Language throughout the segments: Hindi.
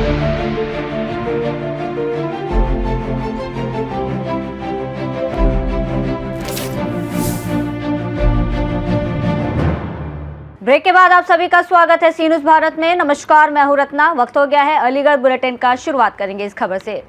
ब्रेक के बाद आप सभी का स्वागत है सी न्यूज़ भारत में। नमस्कार, मैं हूं रत्ना। वक्त हो गया है अलीगढ़ बुलेटिन का। शुरुआत करेंगे इस खबर से।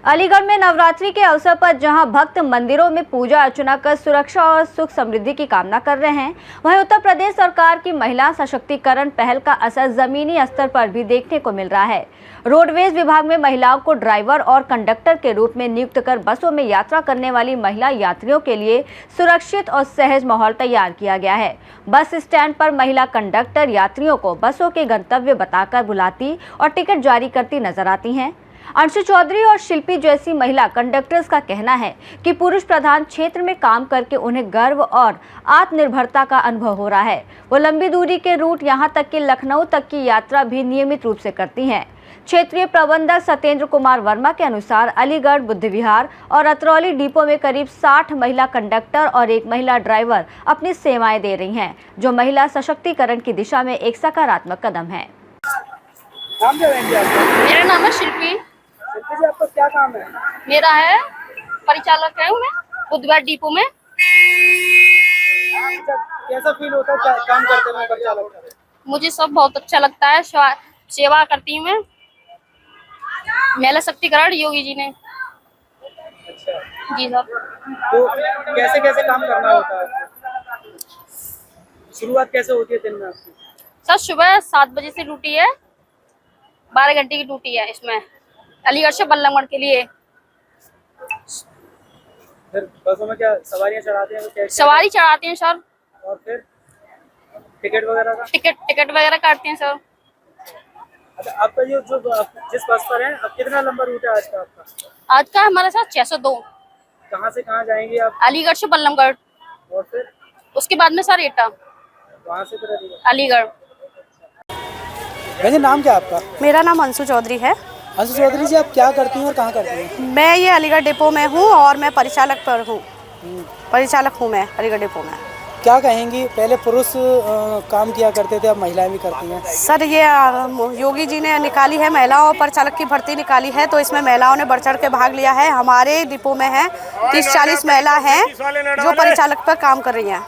अलीगढ़ में नवरात्रि के अवसर पर जहां भक्त मंदिरों में पूजा अर्चना कर सुरक्षा और सुख समृद्धि की कामना कर रहे हैं, वहीं उत्तर प्रदेश सरकार की महिला सशक्तिकरण पहल का असर जमीनी स्तर पर भी देखने को मिल रहा है। रोडवेज विभाग में महिलाओं को ड्राइवर और कंडक्टर के रूप में नियुक्त कर बसों में यात्रा करने वाली महिला यात्रियों के लिए सुरक्षित और सहज माहौल तैयार किया गया है। बस स्टैंड पर महिला कंडक्टर यात्रियों को बसों के गंतव्य बताकर बुलाती और टिकट जारी करती नजर आती हैं। अंशु चौधरी और शिल्पी जैसी महिला कंडक्टर्स का कहना है कि पुरुष प्रधान क्षेत्र में काम करके उन्हें गर्व और आत्मनिर्भरता का अनुभव हो रहा है। वो लंबी दूरी के रूट यहां तक कि लखनऊ तक की यात्रा भी नियमित रूप से करती हैं। क्षेत्रीय प्रबंधक सत्येंद्र कुमार वर्मा के अनुसार अलीगढ़, बुद्ध विहार और अतरौली डिपो में करीब 60 महिला कंडक्टर और एक महिला ड्राइवर अपनी सेवाएं दे रही हैं, जो महिला सशक्तिकरण की दिशा में एक सकारात्मक कदम है। मेरा नाम है शिल्पी। जी, आपका क्या काम है? मेरा है परिचालक है मैं बुद्ध विहार डिपो में। कैसा फील होता है काम करते में परिचालक? मुझे सब बहुत अच्छा लगता है। सेवा करती हूँ मैं। महिला शक्तिकरण योगी जी ने। अच्छा जी सर। तो कैसे कैसे काम करना होता है? शुरुआत कैसे होती है दिन में आपकी? सर सुबह 7 बजे से ड्यूटी है। 12 घंटे की ड्यूटी है इसमें, अलीगढ़ से बल्लभगढ़ के लिए। फिर बसों में क्या सवारियां चढ़ाते हैं? तो क्या सवारी चढ़ाते हैं सर। और फिर टिकट वगैरह का? टिकट वगैरह काटते हैं सर। अच्छा, आपका जो जिस बस पर है, अब कितना लंबा रूट है आज का आपका? आज का हमारे साथ 602। कहाँ से कहाँ जाएंगे आप? अलीगढ़ से बल्लभगढ़ और फिर उसके बाद में सर एटा, वहाँ से फिर अलीगढ़। वैसे नाम क्या आपका? मेरा नाम अंशु चौधरी है। अंशु चौधरी जी, आप क्या करती हैं और कहाँ करती हैं? मैं ये अलीगढ़ डिपो में हूँ और मैं परिचालक पर हूँ। परिचालक हूँ मैं अलीगढ़ डिपो में। क्या कहेंगी, पहले पुरुष काम किया करते थे, अब महिलाएं भी करती हैं? सर ये योगी जी ने निकाली है, महिलाओं और परिचालक की भर्ती निकाली है, तो इसमें महिलाओं ने बढ़ चढ़ के भाग लिया है। हमारे डिपो में है 30-40 महिला हैं जो परिचालक पर काम कर रही हैं।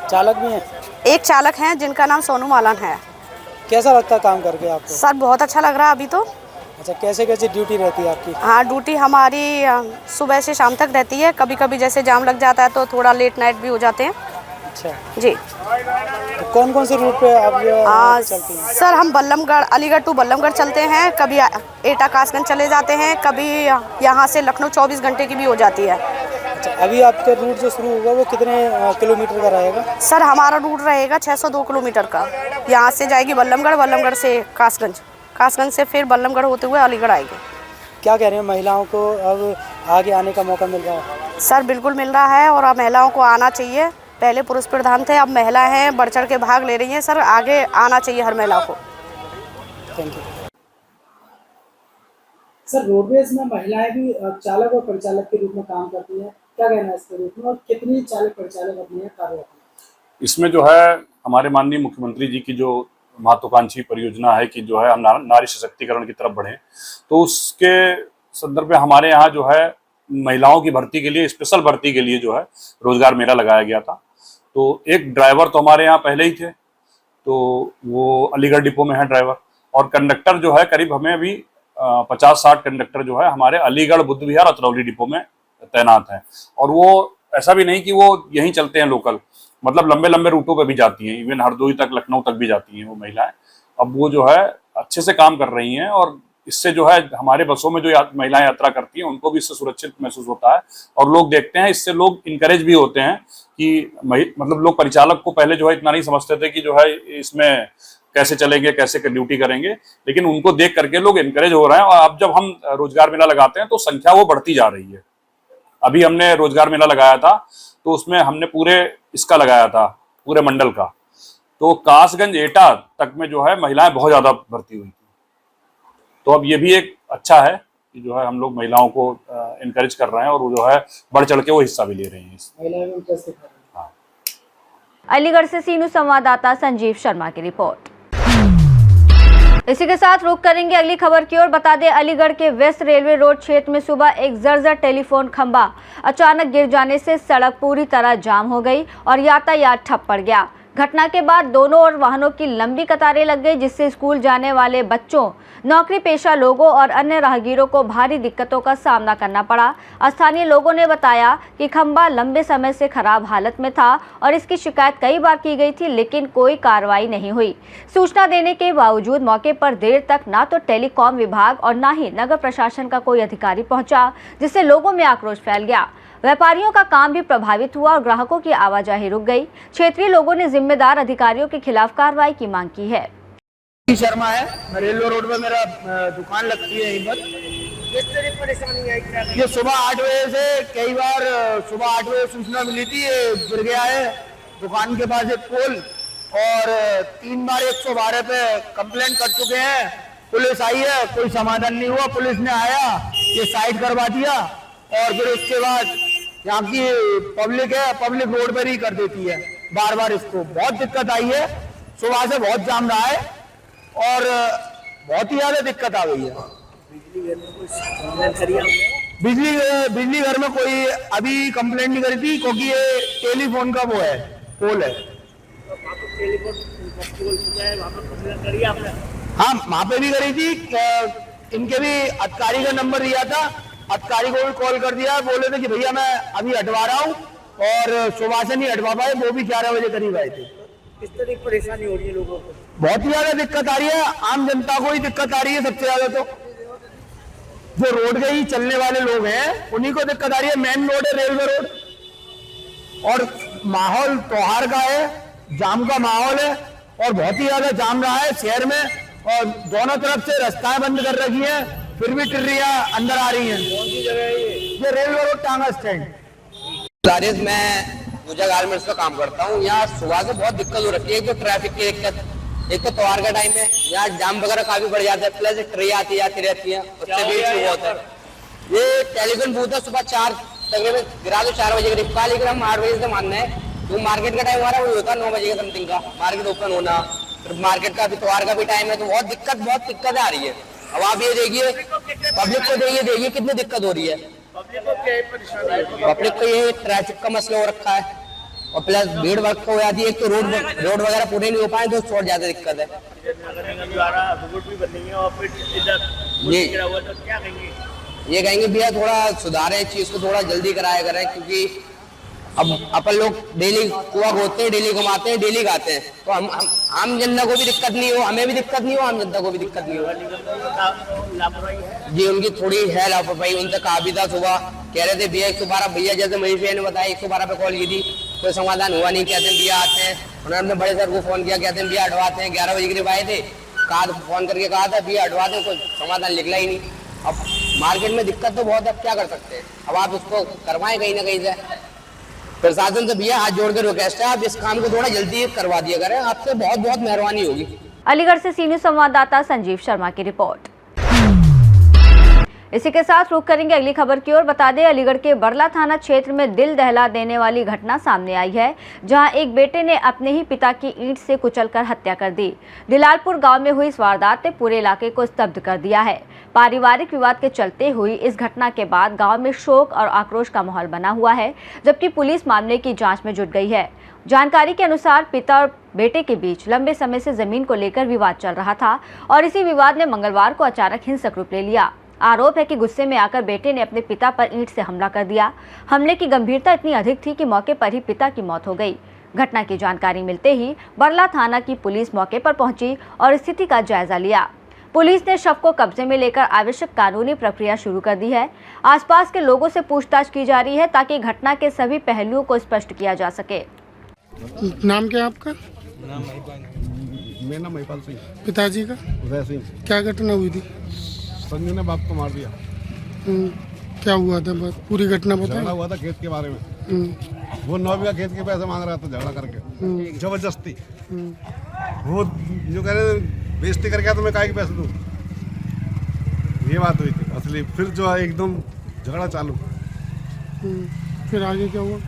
चालक भी हैं? एक चालक हैं जिनका नाम सोनू मालन है। कैसा लगता है काम करके आपको? सर बहुत अच्छा लग रहा है अभी तो। अच्छा, कैसे कैसे ड्यूटी रहती है आपकी? हाँ, ड्यूटी हमारी सुबह से शाम तक रहती है। कभी कभी जैसे जाम लग जाता है तो थोड़ा लेट नाइट भी हो जाते हैं। अच्छा जी। तो कौन कौन से रूट पे आप चलती हैं? सर हम बल्लभगढ़, अलीगढ़ टू बल्लभगढ़ चलते हैं, कभी एटा कासगंज चले जाते हैं, कभी यहाँ से लखनऊ 24 घंटे की भी हो जाती है। अच्छा, अभी आपका रूट जो शुरू होगा वो कितने किलोमीटर का रहेगा? सर हमारा रूट रहेगा 602 किलोमीटर का। यहाँ से जाएगी बल्लभगढ़, बल्लभगढ़ से कासगंज, कासगंज से फिर बल्लभगढ़ होते हुए अलीगढ़ आएगी। क्या कह रहे हैं, महिलाओं को अब आगे आने का मौका मिल रहा है? सर बिल्कुल मिल रहा है और अब महिलाओं को आना चाहिए। पहले पुरुष प्रधान थे, अब महिला हैं, बढ़ चढ़ के भाग ले रही हैं। सर आगे आना चाहिए हर महिला को। Thank you sir. रोडवेज में महिलाएं भी चालक और परिचालक के रूप में काम करती हैं, क्या कहना है इसके रूप में, और कितनी चालक परिचालक अपने यहाँ कार्यरत हैं? इसमें जो है हमारे माननीय मुख्यमंत्री जी की जो महत्वाकांक्षी परियोजना है कि जो है हम नारी सशक्तिकरण की तरफ बढ़े, तो उसके संदर्भ में हमारे यहाँ जो है महिलाओं की भर्ती के लिए, स्पेशल भर्ती के लिए जो है रोजगार मेला लगाया गया था। तो एक ड्राइवर तो हमारे यहाँ पहले ही थे, तो वो अलीगढ़ डिपो में है ड्राइवर, और कंडक्टर जो है करीब हमें अभी 50-60 कंडक्टर जो है हमारे अलीगढ़, बुद्ध विहार, अतरौली डिपो में तैनात हैं। और वो ऐसा भी नहीं कि वो यहीं चलते हैं लोकल, मतलब लंबे लंबे रूटों पे भी जाती हैं, इवन हरदोई तक, लखनऊ तक भी जाती हैं वो महिलाएं। अब वो जो है अच्छे से काम कर रही हैं, और इससे जो है हमारे बसों में जो महिलाएं यात्रा करती हैं उनको भी इससे सुरक्षित महसूस होता है। और लोग देखते हैं, इससे लोग इनकरेज भी होते हैं कि मतलब लोग परिचालक को पहले जो है इतना नहीं समझते थे कि जो है इसमें कैसे चलेंगे, कैसे ड्यूटी करेंगे, लेकिन उनको देख करके लोग इनकरेज हो रहे हैं। और अब जब हम रोजगार मेला लगाते हैं तो संख्या वो बढ़ती जा रही है। अभी हमने रोजगार मेला लगाया था तो उसमें हमने पूरे इसका लगाया था, पूरे मंडल का, तो कासगंज एटा तक में जो है महिलाएं बहुत ज्यादा भर्ती हुई थी। तो अब ये भी एक अच्छा है कि जो है हम लोग महिलाओं को इनकरेज कर रहे हैं, और वो जो है बढ़ चढ़ के वो हिस्सा भी ले रही हैं। हाँ। अलीगढ़ से सी न्यूज़ संवाददाता संजीव शर्मा की रिपोर्ट। इसी के साथ रुक करेंगे अगली खबर की ओर। बता दें, अलीगढ़ के वेस्ट रेलवे रोड क्षेत्र में सुबह एक जर्जर टेलीफोन खंभा अचानक गिर जाने से सड़क पूरी तरह जाम हो गई और यातायात ठप पड़ गया। घटना के बाद दोनों ओर वाहनों की लंबी कतारें लग गई, जिससे स्कूल जाने वाले बच्चों, नौकरी पेशा लोगों और अन्य राहगीरों को भारी दिक्कतों का सामना करना पड़ा। स्थानीय लोगों ने बताया कि खंभा लंबे समय से खराब हालत में था और इसकी शिकायत कई बार की गई थी, लेकिन कोई कार्रवाई नहीं हुई। सूचना देने के बावजूद मौके पर देर तक ना तो टेलीकॉम विभाग और ना ही नगर प्रशासन का कोई अधिकारी पहुंचा, जिससे लोगों में आक्रोश फैल गया। व्यापारियों का काम भी प्रभावित हुआ और ग्राहकों की आवाजाही रुक गई। क्षेत्रीय लोगों ने जिम्मेदार अधिकारियों के खिलाफ कार्रवाई की मांग की है। शर्मा है, रेलवे रोड पर मेरा दुकान लगती है यहीं पर। किस तरह परेशानी आई? ये सुबह 8 बजे से कई बार सुबह 8 बजे सूचना मिली थी, ये गिर गया है दुकान के पास एक पोल, और 3 बार 112 पे कंप्लेंट कर चुके हैं। पुलिस आई है, कोई समाधान नहीं हुआ। पुलिस ने आया, ये साइड करवा दिया और फिर उसके बाद यहाँ की पब्लिक है, पब्लिक रोड पर ही कर देती है बार बार। इसको बहुत दिक्कत आई है, सुबह से बहुत जाम रहा है और बहुत ही ज्यादा दिक्कत आ गई है। बिजली घर में कोई अभी कंप्लेंट नहीं करी थी, क्योंकि ये टेलीफोन का वो है, पोल है। हाँ, वहाँ पे भी करी थी। इनके भी अधिकारी का नंबर दिया था, अधिकारी को भी कॉल कर दिया। बोले थे कि भैया मैं अभी हटवा रहा हूँ, और सुबह से नहीं हटवा पाए, वो भी 11 बजे करीब आए थे। किस तरह की परेशानी हो रही है लोगों को? बहुत ही ज्यादा दिक्कत आ रही है, आम जनता को ही दिक्कत आ रही है सबसे ज्यादा। तो जो रोड के ही चलने वाले लोग हैं उन्हीं को दिक्कत आ रही है। मेन रोड है रेलवे रोड, और माहौल त्योहार का है, जाम का माहौल है और बहुत ही ज्यादा जाम रहा है शहर में, और दोनों तरफ से रास्ताएं बंद कर रखी है, फिर भी टिर्रियां अंदर आ रही हैं। कौन सी जगह है ये? रेलवे रोड टांगा स्टैंड। मैं पूजा गारमेंट्स में काम करता हूँ। यहाँ सुबह से बहुत दिक्कत हो रखी है। एक तो ट्रैफिक की दिक्कत, एक तो त्योहार का टाइम है, यहाँ जाम वगैरह काफी बढ़ जाता है, प्लस ट्रेन आती जाती रहती है, उससे भी इशू होता है। ये टेलीफोन बूथ है, सुबह 4 तकरीबन गिरा दो 4 बजे करीब का, लेकिन हम 8 बजे से मानना है, तो मार्केट का टाइम हमारा वही होता है 9 बजे का समथिंग का, मार्केट ओपन होना, फिर मार्केट का भी त्योहार का भी टाइम है, तो बहुत दिक्कत आ रही है। अब आप ये देखिए, पब्लिक को देखिए कितनी दिक्कत हो रही है। पब्लिक को ये ट्रैफिक का मसला हो रखा है, और प्लस भीड़ वक्त हो जाती है। एक तो रोड वगैरह पूरे नहीं हो पाए, तो और ज्यादा दिक्कत है। ये कहेंगे भैया थोड़ा सुधारें इस चीज को, थोड़ा जल्दी कराया करें, क्योंकि अब अपन लोग डेली कुआ खोदते हैं, डेली कमाते हैं, डेली खाते हैं, तो हम आम जनता को भी दिक्कत नहीं हो, हमें भी दिक्कत नहीं हो, आम जनता को भी दिक्कत नहीं हो। जी उनकी थोड़ी है लापरवाही। उनसे कहा भी था, सुबह कह रहे थे भैया 112, भैया जैसे मनीष भैया ने बताया 112 पे कॉल की थी, कोई समाधान हुआ नहीं। कहते हैं भैया आते हैं, उन्होंने बड़े सर को फोन किया, कहते हैं भैया हटवाते हैं। 11 बजे करीब आए थे, कहा फोन करके कहा था भैया हटवाते हैं, कोई समाधान निकला ही नहीं। अब मार्केट में दिक्कत तो बहुत है, क्या कर सकते हैं। अब आप उसको करवाएं कहीं ना कहीं से। प्रशासन से भैया हाथ जोड़ कर रिक्वेस्ट है, आप इस काम को थोड़ा जल्दी करवा दिया करें, आपसे बहुत बहुत मेहरबानी होगी। अलीगढ़ से सी न्यूज़ संवाददाता संजीव शर्मा की रिपोर्ट। इसी के साथ रुख करेंगे अगली खबर की ओर। बता दें, अलीगढ़ के बरला थाना क्षेत्र में दिल दहला देने वाली घटना सामने आई है, जहां एक बेटे ने अपने ही पिता की ईंट से कुचलकर हत्या कर दी। दिलालपुर गांव में हुई इस वारदात ने पूरे इलाके को स्तब्ध कर दिया है। पारिवारिक विवाद के चलते हुई इस घटना के बाद गांव में शोक और आक्रोश का माहौल बना हुआ है, जबकि पुलिस मामले की जांच में जुट गई है। जानकारी के अनुसार पिता और बेटे के बीच लंबे समय से जमीन को लेकर विवाद चल रहा था और इसी विवाद ने मंगलवार को अचानक हिंसक रूप ले लिया। आरोप है कि गुस्से में आकर बेटे ने अपने पिता पर ईंट से हमला कर दिया। हमले की गंभीरता इतनी अधिक थी कि मौके पर ही पिता की मौत हो गई। घटना की जानकारी मिलते ही बरला थाना की पुलिस मौके पर पहुंची और स्थिति का जायजा लिया। पुलिस ने शव को कब्जे में लेकर आवश्यक कानूनी प्रक्रिया शुरू कर दी है। आसपास के लोगों से पूछताछ की जा रही है ताकि घटना के सभी पहलुओं को स्पष्ट किया जा सके। नाम क्या आपका? मेरा नाम महिपाल सिंह। पिताजी का? उदय सिंह। क्या घटना हुई थी? संजू ने बाप को मार दिया। क्या हुआ था? पूरी घटना बता। झगड़ा हुआ था खेत के बारे में। वो 9 बीघा खेत के पैसे मांग रहा था झगड़ा करके, जबरदस्ती। वो जो कह रहे बेइज्जती करके तो मैं काहे के पैसे दूं, ये बात हुई थी असली। फिर जो है एकदम झगड़ा चालू। फिर आगे क्या हुआ?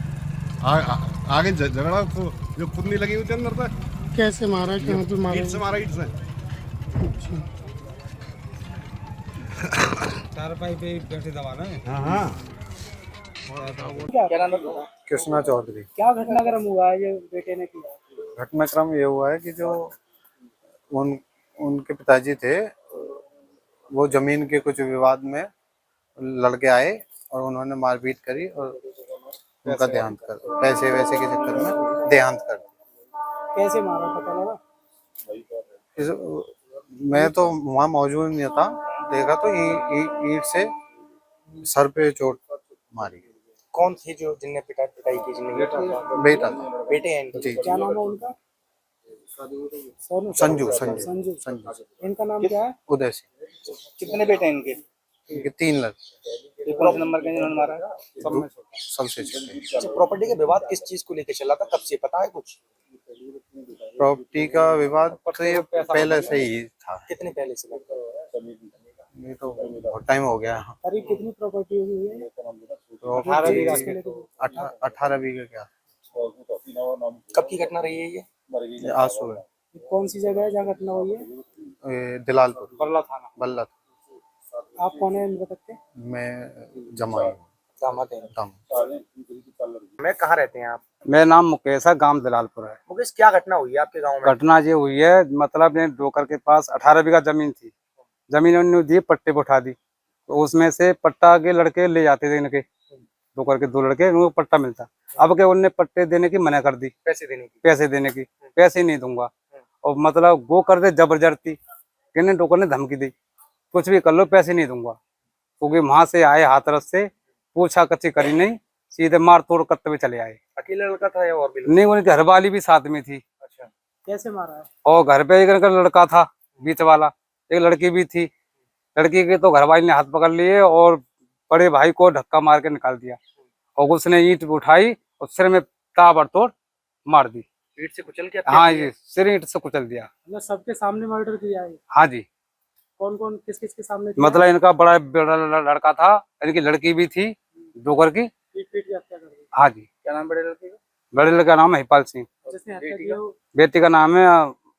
आगे झगड़ा तो जो खुद नहीं लगी हुई थी अंदर तक। कैसे मारा? कहाँ पे मारा? ईंट से मारा, ईंट से। अच्छा। चारपाई पे बैठे दबाना है। हाँ क्या नाम है? कृष्णा चौधरी। क्या घटनाक्रम हुआ है जो बेटे ने किया? घटनाक्रम ये हुआ है कि जो उनके पिताजी थे, वो जमीन के कुछ विवाद में लड़के आए और उन्होंने मारपीट करी और उनका देहांत कर, पैसे वैसे के चक्कर में देहांत कर दिया। कैसे मारा पता लगा? मैं तो वहाँ मौजूद नहीं था, देखा तो ईंट से सर पे चोट मारी। कौन थी जो जिनने पिटाई की? जिनने बेटा था। बेटे हैं इनके? जी। क्या नाम है उनका? संजू। इनका नाम क्या है? उदय सिंह। कितने बेटे हैं इनके? इनके 3 लड़के। ये कौन से नंबर के जिन्होंने मारा है? सबसे छोटे। अच्छा, प्रॉपर्टी का विवाद किस चीज को लेकर चला था, कब से पता है कुछ? प्रॉपर्टी का विवाद तो ये पहले से ही था। कितने पहले से? ये तो बहुत टाइम हो गया। करीब कितनी प्रॉपर्टी हुई है? 18 बीघा क्या। कब की घटना रही है ये? आज सुबह। कौन सी जगह है जहाँ घटना हुई है? दिलालपुर, बल्ला थाना। बल्ला। आप कौन है मृतक के? मैं जमाई हूँ। मैं कहाँ रहते हैं आप? मेरा नाम मुकेश है, गांव दिलालपुर है। मुकेश, क्या घटना हुई है आपके गांव में? घटना ये हुई है, मतलब ये डोकर के पास 18 बीघा जमीन थी। जमीन उन्होंने दी, पट्टे पे उठा दी, तो उसमें से पट्टा के लड़के ले जाते थे, इनके डोकर के 2 लड़के, उनको पट्टा मिलता। अब के उनने पट्टे देने की मना कर दी, पैसे देने की पैसे नहीं दूंगा, और मतलब वो कर दे जबरदस्ती। किन्ने डोकर ने धमकी दी, कुछ भी कर लो, पैसे नहीं दूंगा। क्योंकि वहां से आए हाथरस से, पूछा कच्ची करी नहीं, सीधे मार तोड़ करते हुए चले आए। अकेला लड़का था या और भी? नहीं, उनकी घरवाली भी साथ में थी। अच्छा, कैसे मारा है? और घर पे एक लड़का था बीच वाला, एक लड़की भी थी। लड़की के तो घरवाली ने हाथ पकड़ लिए और बड़े भाई को धक्का मार के निकाल दिया, और उसने ईंट उठाई और सिर में ताबड़तोड़ मार दी। ईंट से कुचल के? हाँ जी, सिर ईंट से कुचल दिया। मतलब सबके सामने मर्डर किया है? हाँ जी। कौन कौन किस किस के सामने किया? मतलब इनका बड़ा लड़का था, इनकी लड़की भी थी डोगर की। पीट के हत्या कर दी? हाँ जी। क्या नाम बड़े लड़के का? बड़े लड़के का नाम है हिपाल सिंह। जिसने हत्या की हो? बेटी का नाम है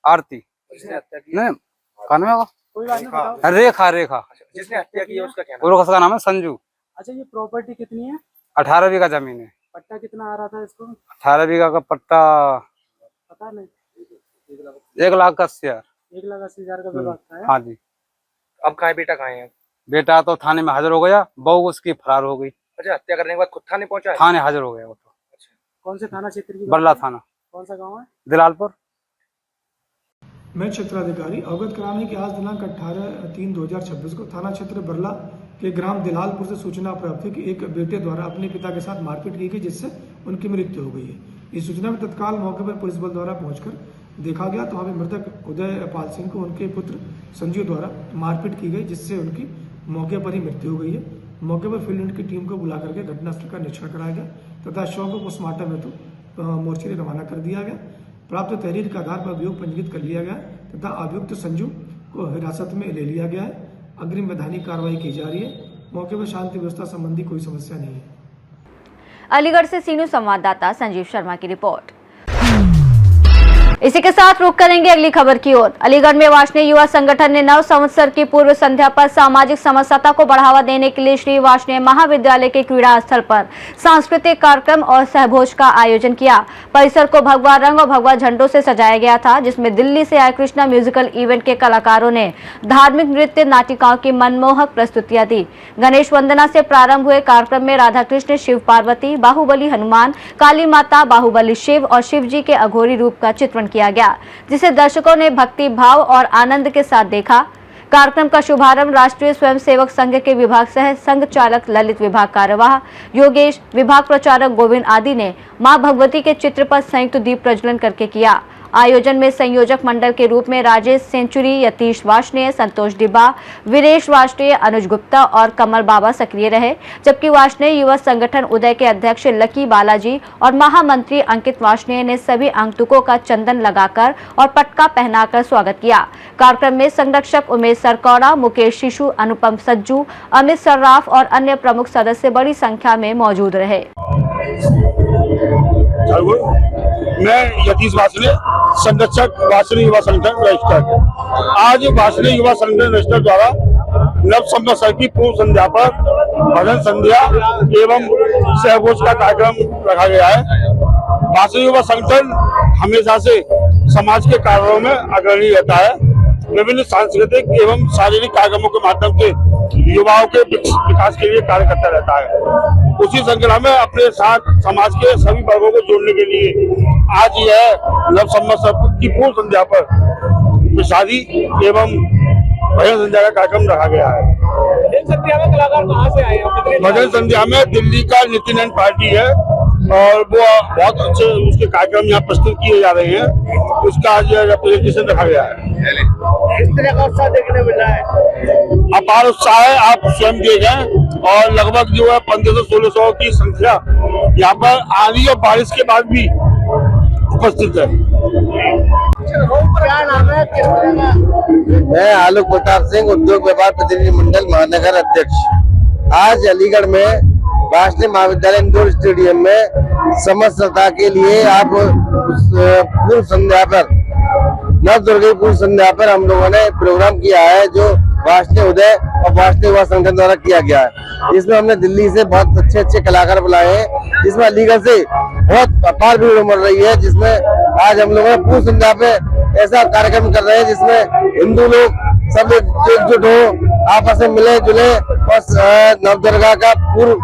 आरती। जिसने हत्या की? नहीं, कान में कोई बात नहीं, बताओ। रेखा। जिसने हत्या की है उसका क्या नाम? और उसका नाम है संजू। अच्छा, ये प्रॉपर्टी कितनी है? 18 बीघा जमीन है। पट्टा कितना आ रहा था इसको? 18 बीघा का पट्टा पता नहीं। 1,80,000। 1,80,000 का विवाद था है? हाँ जी। अब कहाँ है बेटा? कहाँ है? बेटा तो थाने में हाजिर हो गया, बहू उसकी फरार हो गई। अच्छा, हत्या करने के बाद खुद थाने पहुंचा है? थाने हाजिर हो गया वो तो। कौन से थाना क्षेत्र की? बल्ला थाना। कौन सा गाँव है? दिलालपुर। मैं क्षेत्राधिकारी अवगत कराने की आज दिनांक 18/3/2026 को थाना क्षेत्र बरला के ग्राम दिलालपुर से सूचना प्राप्त हुई कि एक बेटे द्वारा अपने पिता के साथ मारपीट की गई, जिससे उनकी मृत्यु हो गई है। इस सूचना में तत्काल मौके पर पुलिस बल द्वारा पहुंचकर देखा गया तो वहाँ मृतक उदय पाल सिंह को उनके पुत्र संजीव द्वारा मारपीट की गई, जिससे उनकी मौके पर ही मृत्यु हो गई है। मौके पर फील्ड की टीम को बुला करके घटनास्थल का निरीक्षण कराया गया तथा शव को पोस्टमार्टम हेतु मोर्चरी रवाना कर दिया गया। प्राप्त तहरीर के आधार पर अभियोग पंजीकृत कर लिया गया तथा अभियुक्त संजू को हिरासत में ले लिया गया है। अग्रिम वैधानिक कार्रवाई की जा रही है। मौके पर शांति व्यवस्था संबंधी कोई समस्या नहीं है। अलीगढ़ से सीनू संवाददाता संजीव शर्मा की रिपोर्ट। इसी के साथ रुक करेंगे अगली खबर की ओर। अलीगढ़ में वार्ष्णेय युवा संगठन ने नव संवत्सर की पूर्व संध्या पर सामाजिक समरसता को बढ़ावा देने के लिए श्री वार्ष्णेय महाविद्यालय के क्रीड़ा स्थल पर सांस्कृतिक कार्यक्रम और सहभोज का आयोजन किया। परिसर को भगवा रंग और भगवा झंडों से सजाया गया था, जिसमें दिल्ली से आए कृष्णा म्यूजिकल इवेंट के कलाकारों ने धार्मिक नृत्य नाटिकाओं की मनमोहक प्रस्तुतियां दी। गणेश वंदना से प्रारंभ हुए कार्यक्रम में राधा कृष्ण, शिव पार्वती, बाहुबली हनुमान, काली माता, बाहुबली शिव और शिव जी के अघोरी रूप का चित्रण किया गया, जिसे दर्शकों ने भक्ति भाव और आनंद के साथ देखा। कार्यक्रम का शुभारंभ राष्ट्रीय स्वयंसेवक संघ के विभाग सह संघ चालक ललित, विभाग कार्यवाह योगेश, विभाग प्रचारक गोविंद आदि ने मां भगवती के चित्र पर संयुक्त दीप प्रज्वलन करके किया। आयोजन में संयोजक मंडल के रूप में राजेश सेंचुरी, यतीश वार्ष्णेय, संतोष डिब्बा, वीरेश वार्ष्णेय, अनुज गुप्ता और कमल बाबा सक्रिय रहे, जबकि वार्ष्णेय युवा संगठन उदय के अध्यक्ष लकी बालाजी और महामंत्री अंकित वार्ष्णेय ने सभी आगंतुकों का चंदन लगाकर और पटका पहनाकर स्वागत किया। कार्यक्रम में संरक्षक उमेश सरकौड़ा, मुकेश शिशु, अनुपम सज्जू, अमित सर्राफ और अन्य प्रमुख सदस्य बड़ी संख्या में मौजूद रहे। मैं यतीश वार्ष्णेय, संरक्षक वार्ष्णेय युवा संगठन रजिस्टर्ड। आज वार्ष्णेय युवा संगठन रजिस्टर्ड द्वारा नव संवत्सर की पूर्व संध्या पर भजन संध्या एवं सहभोज का कार्यक्रम रखा गया है। भाषा युवा संगठन हमेशा से समाज के कार्यों में अग्रणी रहता है। विभिन्न सांस्कृतिक एवं शारीरिक कार्यक्रमों के माध्यम से युवाओं के विकास के लिए कार्य करता रहता है। उसी श्रृंखला में अपने साथ समाज के सभी वर्गों को जोड़ने के लिए आज यह नव संवत्सर की पूर्व संध्या पर प्रसादी एवं भजन संध्या का कार्यक्रम रखा गया है। भजन संध्या में कलाकार कहाँ से आए हैं? भजन संध्या में दिल्ली का नितिन एंड पार्टी है और वो बहुत अच्छे उसके कार्यक्रम यहाँ प्रस्तुत किए जा रहे हैं। उसका आज रिप्रेजेंटेशन रखा गया है। इस तरह का उत्साह देखने मिल रहा है, अपार उत्साह है, आप स्वयं देखें। और लगभग जो है 1500 से 1600 की संख्या यहाँ पर आंधी और बारिश के बाद भी उपस्थित है। क्या नाम है? किस तरह का? मैं आलोक प्रताप सिंह, उद्योग व्यापार प्रतिनिधि मंडल महानगर अध्यक्ष। आज अलीगढ़ में राष्ट्रीय महाविद्यालय इंडोर स्टेडियम में समस्तता के लिए आप पूर्व संध्या पर नव दुर्गा पूर्व संध्या पर हम लोगों ने प्रोग्राम किया है जो वासनीय उदय और वासनीय युवा संगठन द्वारा किया गया है। इसमें हमने दिल्ली से बहुत अच्छे अच्छे कलाकार बुलाए हैं, जिसमें अलीगढ़ से बहुत अपार भीड़ उमड़ रही है। जिसमें आज हम लोगों ने पूर्व संध्या पे ऐसा कार्यक्रम कर रहे हैं जिसमें हिंदू लोग सब एकजुट हो, आपस में मिले जुले और नवदुर्गा का पूर्व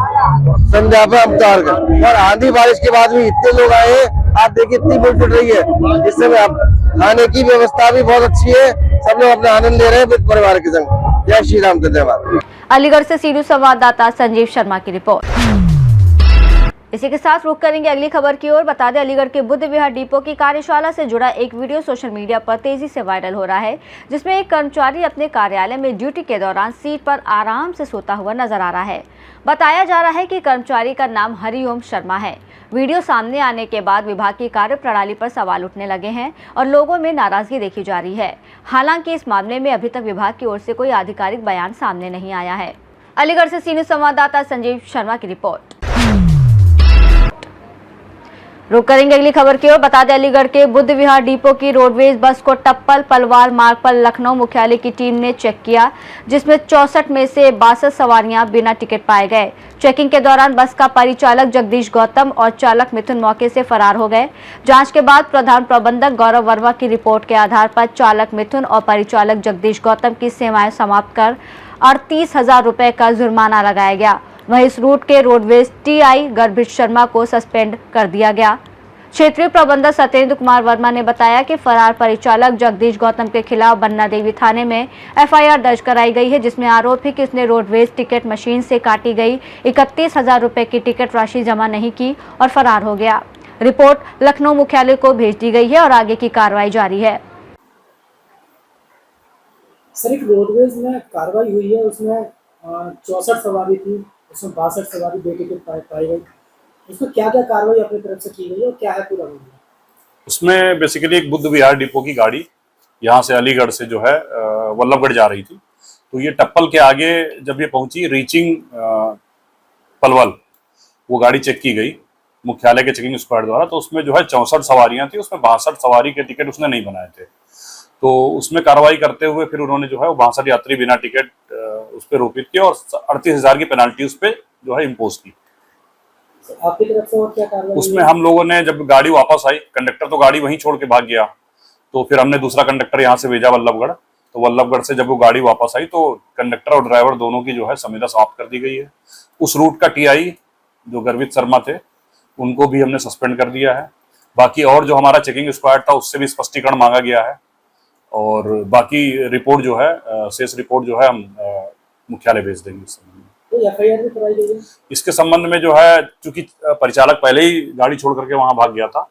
संध्या पे हम त्योहार करें। और आंधी बारिश के बाद भी इतने लोग आए हैं, आप देखिए इतनी भीड़ जुट रही है। इस समय खाने की व्यवस्था भी बहुत अच्छी है, सब लोग अपना आनंद ले रहे हैं परिवार के संग। जय श्री राम, धन्यवाद। अलीगढ़ से सीधू संवाददाता संजीव शर्मा की रिपोर्ट। इसी के साथ रुक करेंगे अगली खबर की ओर। बता दें, अलीगढ़ के बुद्ध विहार डिपो की कार्यशाला से जुड़ा एक वीडियो सोशल मीडिया पर तेजी से वायरल हो रहा है, जिसमें एक कर्मचारी अपने कार्यालय में ड्यूटी के दौरान सीट पर आराम से सोता हुआ नजर आ रहा है। बताया जा रहा है कि कर्मचारी का नाम हरिओम शर्मा है। वीडियो सामने आने के बाद विभाग की कार्यप्रणाली पर सवाल उठने लगे हैं और लोगों में नाराजगी देखी जा रही है। हालांकि इस मामले में अभी तक विभाग की ओर से कोई आधिकारिक बयान सामने नहीं आया है। अलीगढ़ से सीनियर संवाददाता संजीव शर्मा की रिपोर्ट। रुक करेंगे अगली खबर की ओर। बता दें, अलीगढ़ के बुद्ध विहार डिपो की रोडवेज बस को टप्पल पलवाल मार्ग पर लखनऊ मुख्यालय की टीम ने चेक किया, जिसमें 64 में से 62 सवारियां बिना टिकट पाए गए। चेकिंग के दौरान बस का परिचालक जगदीश गौतम और चालक मिथुन मौके से फरार हो गए। जांच के बाद प्रधान प्रबंधक गौरव वर्मा की रिपोर्ट के आधार पर चालक मिथुन और परिचालक जगदीश गौतम की सेवाएं समाप्त कर 38,000 रुपए का जुर्माना लगाया गया। वहीं इस रूट के रोडवेज टीआई गर्भित शर्मा को सस्पेंड कर दिया गया। क्षेत्रीय प्रबंधक सत्येंद्र कुमार वर्मा ने बताया कि फरार परिचालक जगदीश गौतम के खिलाफ बन्ना देवी थाने में एफआईआर दर्ज कराई गई है, जिसमें आरोप है कि उसने रोडवेज टिकट मशीन से काटी गई 31,000 रुपए की टिकट राशि जमा नहीं की और फरार हो गया। रिपोर्ट लखनऊ मुख्यालय को भेज दी गई है और आगे की कार्रवाई जारी है। सर, एक रोडवेज में कार्रवाई हुई है, उसमें 64 सवारी थी, उसमें 62 सवारी बेटिकट पाई गई। उसमें क्या क्या कार्रवाई अपनी तरफ से की गई और क्या है पूरा मामला? उसमें बेसिकली एक बुद्ध विहार डिपो की गाड़ी यहाँ से अलीगढ़ से जो है वल्लभगढ़ जा रही थी। तो ये टप्पल के आगे जब ये पहुंची रीचिंग पलवल, वो गाड़ी चेक की गई मुख्यालय के चेकिंग स्क्वाड द्वारा। तो उसमें जो है 64 सवारियां थी, उसमें 62 सवारी के टिकट उसने नहीं बनाए थे। तो उसमें कार्रवाई करते हुए फिर उन्होंने जो है वो 62 यात्री बिना टिकट उस पर रोपित किया और 38,000 की पेनाल्टी उस पर जो है इम्पोज की। आपकी तरफ से और क्या कार्रवाई? उसमें हम लोगों ने जब गाड़ी वापस आई, कंडक्टर तो गाड़ी वहीं छोड़ के भाग गया, तो फिर हमने दूसरा कंडक्टर यहाँ से भेजा वल्लभगढ़। तो वल्लभगढ़ से जब वो गाड़ी वापस आई तो कंडक्टर और ड्राइवर दोनों की जो है संविदा समाप्त कर दी गई है। उस रूट का टीआई जो गर्वित शर्मा थे, उनको भी हमने सस्पेंड कर दिया है। बाकी और जो हमारा चेकिंग स्क्वाड था उससे भी स्पष्टीकरण मांगा गया है और बाकी रिपोर्ट जो है शेष रिपोर्ट जो है हम मुख्यालय भेज देंगे। इस संबंध में एफआईआर भी कराई गई है। इसके संबंध में जो है, चूंकि परिचालक पहले ही गाड़ी छोड़ करके वहां भाग गया था,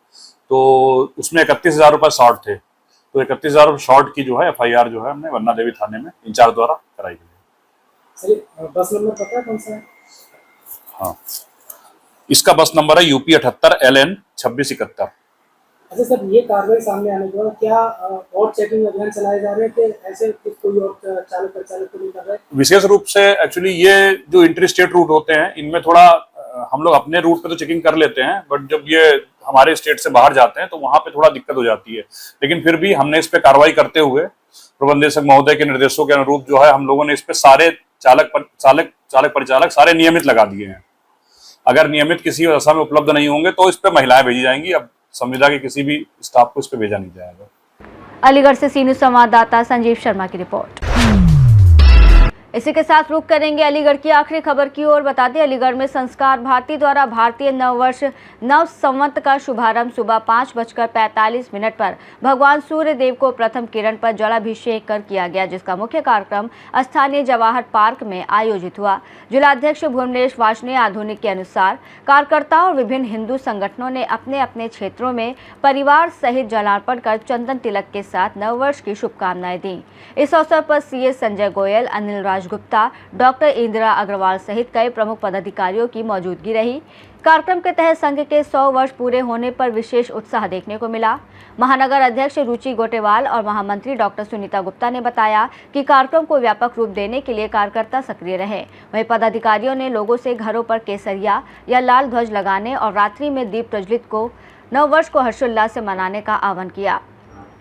तो उसमें 31,000 रुपए शॉर्ट थे। तो 31,000 शॉर्ट की जो है एफआईआर जो है हमने बन्ना देवी थाने में इंचार्ज द्वारा कराई गई है। बस नंबर पता है कौन सा है? हाँ, इसका बस नंबर है UP 78 LN 2671। अच्छा सर, ये कार्रवाई सामने आने के बाद क्या और चेकिंग अभियान चलाए जा रहे हैं कि ऐसे कोई और चालक परिचालक को नहीं कर रहे? विशेष रूप से एक्चुअली ये जो इंटर स्टेट रूट होते हैं, इनमें थोड़ा हम लोग अपने रूट पे तो चेकिंग कर लेते हैं, बट जब ये हमारे स्टेट से बाहर जाते हैं तो वहां पे थोड़ा दिक्कत हो जाती है। लेकिन फिर भी हमने इस पे कार्रवाई करते हुए प्रबंधक महोदय के निर्देशों के अनुरूप जो है हम लोगों ने इस पे सारे चालक परिचालक सारे नियमित लगा दिए हैं। अगर नियमित किसी दशा में उपलब्ध नहीं होंगे तो इस पे महिलाएं भेजी जाएंगी। अब संविदा के किसी भी स्टाफ को इस पे भेजा नहीं जाएगा। अलीगढ़ से सी न्यूज़ संवाददाता संजीव शर्मा की रिपोर्ट। इसी के साथ रुख करेंगे अलीगढ़ की आखिरी खबर की ओर। बता दें, अलीगढ़ में संस्कार भारती द्वारा भारतीय नववर्ष नव संवत का शुभारंभ सुबह 5:45 पर भगवान सूर्य देव को प्रथम किरण पर जलाभिषेक कर किया गया, जिसका मुख्य कार्यक्रम स्थानीय जवाहर पार्क में आयोजित हुआ। जिलाध्यक्ष भुवनेश वाजने आधुनिक के अनुसार कार्यकर्ताओं और विभिन्न हिंदू संगठनों ने अपने अपने क्षेत्रों में परिवार सहित जलार्पण कर चंदन तिलक के साथ नववर्ष की शुभकामनाएं दी। इस अवसर पर सीए संजय गोयल, अनिल गुप्ता, डॉक्टर इंदिरा अग्रवाल सहित कई प्रमुख पदाधिकारियों की मौजूदगी रही। कार्यक्रम के तहत संघ के 100 वर्ष पूरे होने पर विशेष उत्साह देखने को मिला। महानगर अध्यक्ष रुचि गोटेवाल और महामंत्री डॉक्टर सुनीता गुप्ता ने बताया कि कार्यक्रम को व्यापक रूप देने के लिए कार्यकर्ता सक्रिय रहे। वहीं पदाधिकारियों ने लोगों से घरों पर केसरिया या लाल ध्वज लगाने और रात्रि में दीप प्रज्वलित को नववर्ष को हर्षोल्लास से मनाने का आह्वान किया।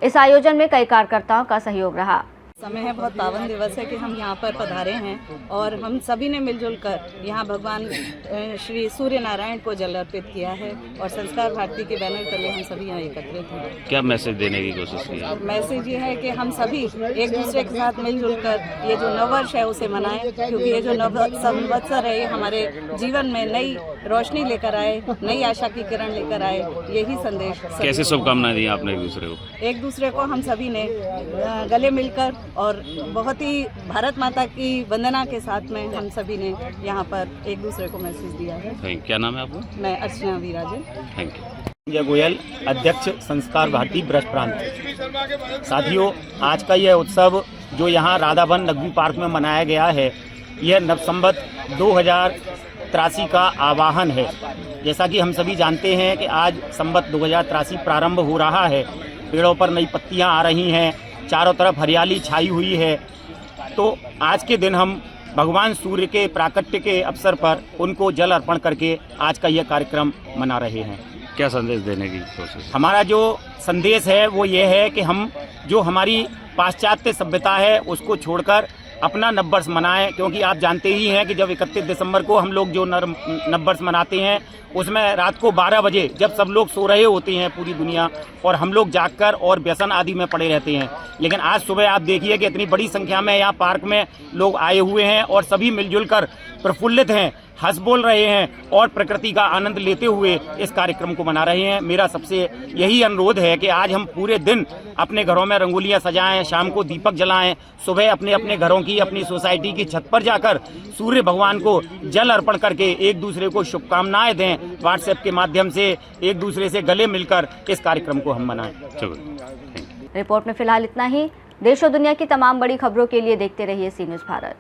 इस आयोजन में कई कार्यकर्ताओं का सहयोग रहा। समय है, बहुत पावन दिवस है कि हम यहाँ पर पधारे हैं और हम सभी ने मिलजुल कर यहाँ भगवान श्री सूर्य नारायण को जल अर्पित किया है और संस्कार भारती के बैनर तले हम सभी यहाँ एकत्रित हैं। क्या मैसेज देने की कोशिश की है? मैसेज ये है कि हम सभी एक दूसरे के साथ मिलजुल कर ये जो नववर्ष है उसे मनाएं, क्योंकि ये जो नव संवत्सर है ये हमारे जीवन में नई रोशनी लेकर आए, नई आशा की किरण लेकर आए, यही संदेश। कैसे शुभकामनाएं दी आपने एक दूसरे को? एक दूसरे को हम सभी ने गले मिलकर और बहुत ही भारत माता की वंदना के साथ में हम सभी ने यहाँ पर एक दूसरे को मैसेज दिया है। क्या नाम है आपका? मैं अर्चना वीराजन। Thank you. संजय गोयल, अध्यक्ष संस्कार भारती ब्रज प्रांत। साथियों, आज का यह उत्सव जो यहाँ राधावन नगवी पार्क में मनाया गया है, यह नवसंवत 2083 का आवाहन है। जैसा कि हम सभी जानते हैं कि आज संवत 2083 प्रारंभ हो रहा है। पेड़ों पर नई पत्तियां आ रही हैं, चारों तरफ हरियाली छाई हुई है। तो आज के दिन हम भगवान सूर्य के प्राकट्य के अवसर पर उनको जल अर्पण करके आज का यह कार्यक्रम मना रहे हैं। क्या संदेश देने की कोशिश? हमारा जो संदेश है वो ये है कि हम जो हमारी पाश्चात्य सभ्यता है उसको छोड़कर अपना नववर्ष मनाएं, क्योंकि आप जानते ही हैं कि जब 31 दिसंबर को हम लोग जो नववर्ष मनाते हैं उसमें रात को 12 बजे जब सब लोग सो रहे होते हैं पूरी दुनिया, और हम लोग जागकर और व्यसन आदि में पड़े रहते हैं। लेकिन आज सुबह आप देखिए कि इतनी बड़ी संख्या में यहाँ पार्क में लोग आए हुए हैं और सभी मिलजुल कर प्रफुल्लित हैं, हंस बोल रहे हैं और प्रकृति का आनंद लेते हुए इस कार्यक्रम को मना रहे हैं। मेरा सबसे यही अनुरोध है कि आज हम पूरे दिन अपने घरों में रंगोलियां सजाएं, शाम को दीपक जलाएं, सुबह अपने अपने घरों की, अपनी सोसाइटी की छत पर जाकर सूर्य भगवान को जल अर्पण करके एक दूसरे को शुभकामनाएं दें। व्हाट्सएप के माध्यम से एक दूसरे से गले मिलकर इस कार्यक्रम को हम मनाएं। रिपोर्ट में फिलहाल इतना ही। देश और दुनिया की तमाम बड़ी खबरों के लिए देखते रहिए सी न्यूज़ भारत।